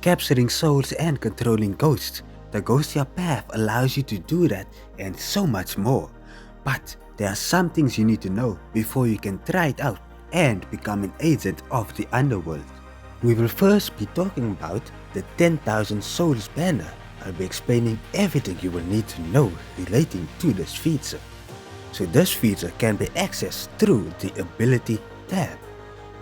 capturing souls and controlling ghosts. The Ghostia path allows you to do that and so much more. But there are some things you need to know before you can try it out and become an agent of the underworld. We will first be talking about the 10,000 Souls banner. I'll be explaining everything you will need to know relating to this feature. So this feature can be accessed through the ability tab.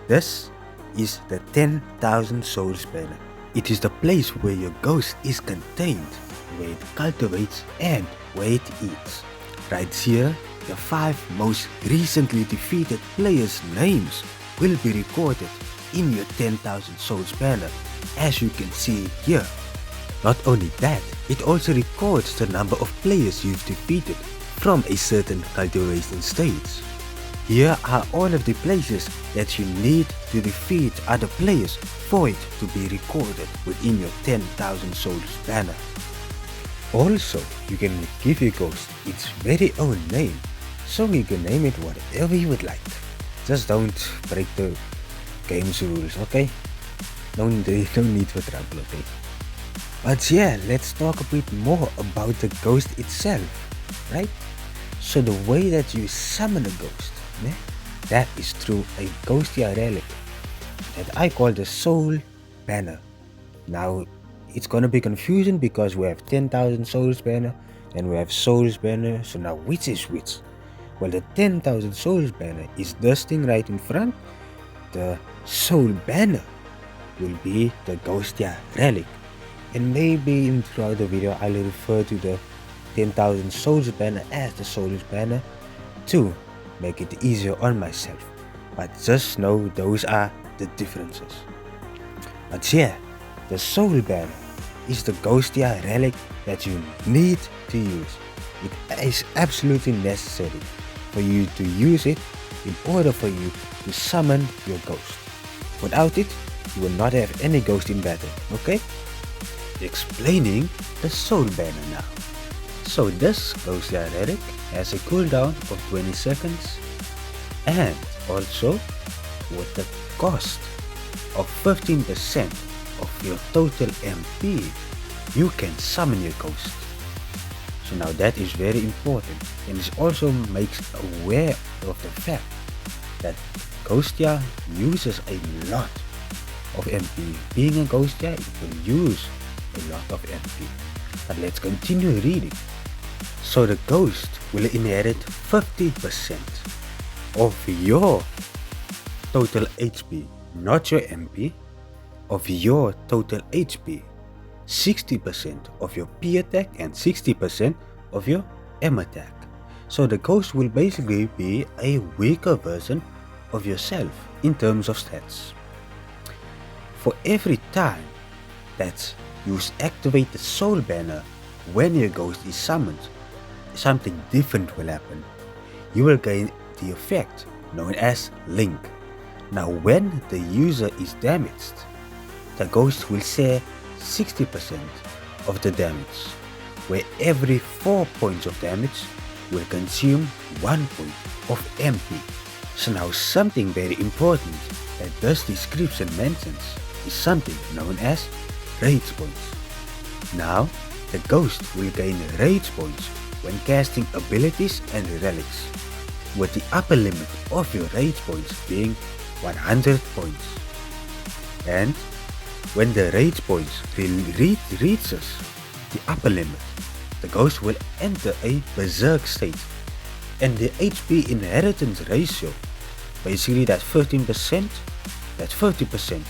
This is the 10,000 Souls banner. It is the place where your ghost is contained, where it cultivates and where it eats. Right here, the 5 most recently defeated players' names will be recorded in your 10,000 Souls banner, as you can see here. Not only that, it also records the number of players you've defeated from a certain cultivation stage. Here are all of the places that you need to defeat other players for it to be recorded within your 10,000 Souls banner. Also, you can give your ghost its very own name, so you can name it whatever you would like. Just don't break the game's rules, okay? No need for trouble, okay? But yeah, let's talk a bit more about the ghost itself, right? So the way that you summon a ghost, that is through a Ghostia relic that I call the Soul Banner. Now, it's gonna be confusing because we have 10,000 Souls Banner and we have Souls Banner, so now which is which? Well, the 10,000 Souls Banner is this thing right in front. The Soul Banner will be the Ghostia relic. And maybe throughout the video I'll refer to the 10,000 Souls banner as the Souls banner to make it easier on myself. But just know those are the differences. But yeah, the Soul banner is the Ghostia relic that you need to use. It is absolutely necessary for you to use it in order for you to summon your ghost. Without it, you will not have any ghost in battle, okay? Explaining the Soul banner now. So this Ghostia relic has a cooldown of 20 seconds and also with the cost of 15% of your total MP, you can summon your ghost. So now that is very important, and it also makes aware of the fact that Ghostia uses a lot of MP. Being a Ghostia, it will use a lot of MP. But let's continue reading. So the ghost will inherit 50% of your total HP, not your MP, of your total HP, 60% of your P attack and 60% of your M attack. So the ghost will basically be a weaker version of yourself in terms of stats. For every time that you activate the Soul banner when your ghost is summoned, something different will happen. You will gain the effect known as Link. Now when the user is damaged, the ghost will share 60% of the damage, where every 4 points of damage will consume 1 point of MP. So now something very important that this description mentions is something known as rage points. Now the ghost will gain rage points when casting abilities and relics, with the upper limit of your rage points being 100 points. And when the rage points reaches the upper limit, the ghost will enter a berserk state, and the HP inheritance ratio, basically that 15%, that 30%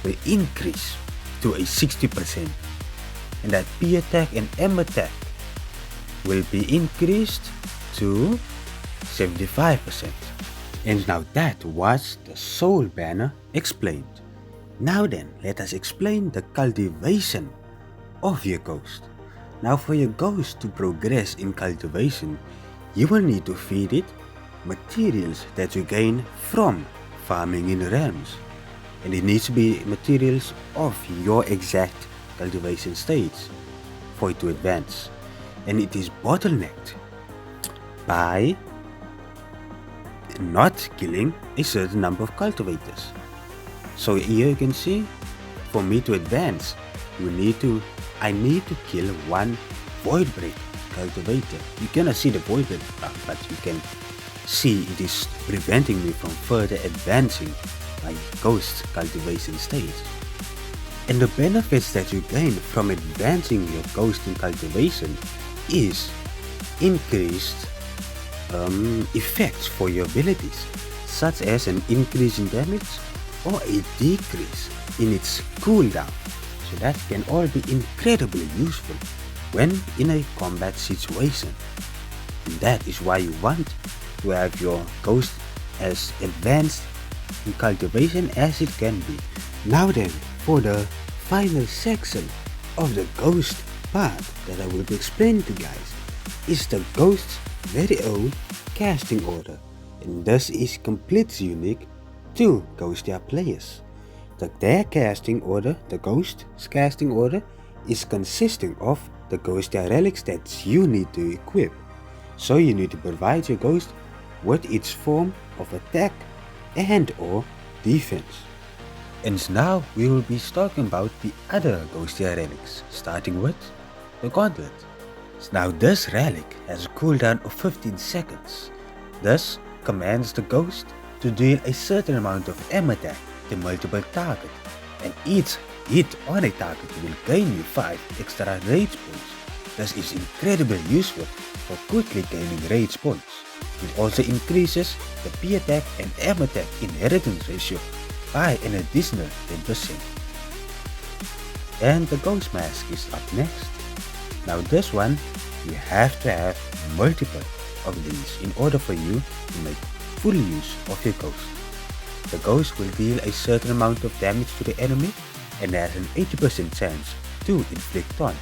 will increase to a 60%, and that P attack and M attack will be increased to 75%. And now that was the Soul banner explained. Now then, let us explain the cultivation of your ghost. Now for your ghost to progress in cultivation, you will need to feed it materials that you gain from farming in realms. And it needs to be materials of your exact cultivation stage for it to advance. And it is bottlenecked by not killing a certain number of cultivators. So here you can see For me to advance, I need to kill one Void Break Cultivator. You cannot see the Void Break, but you can see it is preventing me from further advancing my Ghost Cultivation stage. And the benefits that you gain from advancing your Ghost in Cultivation is increased effects for your abilities, such as an increase in damage or a decrease in its cooldown. So that can all be incredibly useful when in a combat situation. And that is why you want to have your Ghost as advanced in Cultivation as it can be. Now then, for the final section of the Ghost part that I will be explaining to you guys is the Ghost's very own casting order, and thus is completely unique to Ghostia players. Their casting order, the Ghost's casting order, is consisting of the Ghostia relics that you need to equip. So you need to provide your Ghost with its form of attack and or defense. And now we will be talking about the other Ghostia relics, starting with the Gauntlet. Now this relic has a cooldown of 15 seconds, thus commands the Ghost to deal a certain amount of M attack to multiple targets, and each hit on a target will gain you 5 extra rage points. Thus is incredibly useful for quickly gaining rage points. It also increases the P attack and M attack inheritance ratio by an additional 10%. And the Ghost Mask is up next. Now this one, you have to have multiple of these in order for you to make full use of your Ghost. The Ghost will deal a certain amount of damage to the enemy and has an 80% chance to inflict taunt.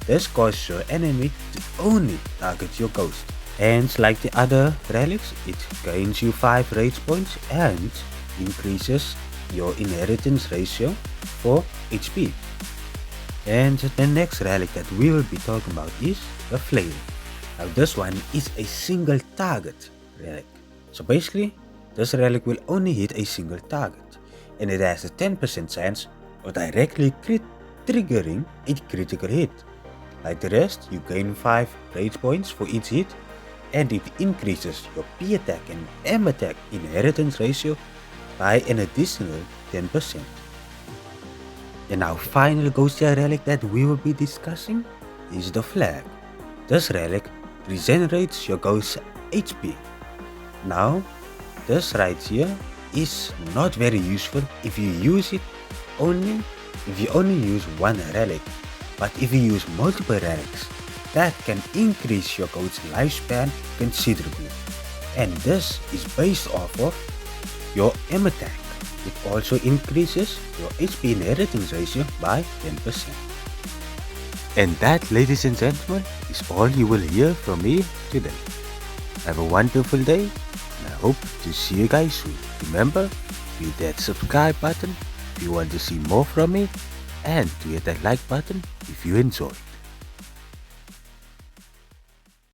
This causes your enemy to only target your Ghost. And like the other relics, it gains you 5 rage points and increases your inheritance ratio for HP. And the next relic that we will be talking about is the Flame. Now this one is a single target relic. So basically, this relic will only hit a single target, and it has a 10% chance of directly triggering a critical hit. Like the rest, you gain 5 rage points for each hit, and it increases your P attack and M attack inheritance ratio by an additional 10%. And our final Ghostia relic that we will be discussing is the Flag. This relic regenerates your Ghost's HP. Now, this right here is not very useful if you only use one relic, but if you use multiple relics, that can increase your Ghost's lifespan considerably. And this is based off of your M attack. It also increases your HP inheritance ratio by 10%. And that, ladies and gentlemen, is all you will hear from me today. Have a wonderful day, and I hope to see you guys soon. Remember, hit that subscribe button if you want to see more from me, and to hit that like button if you enjoy.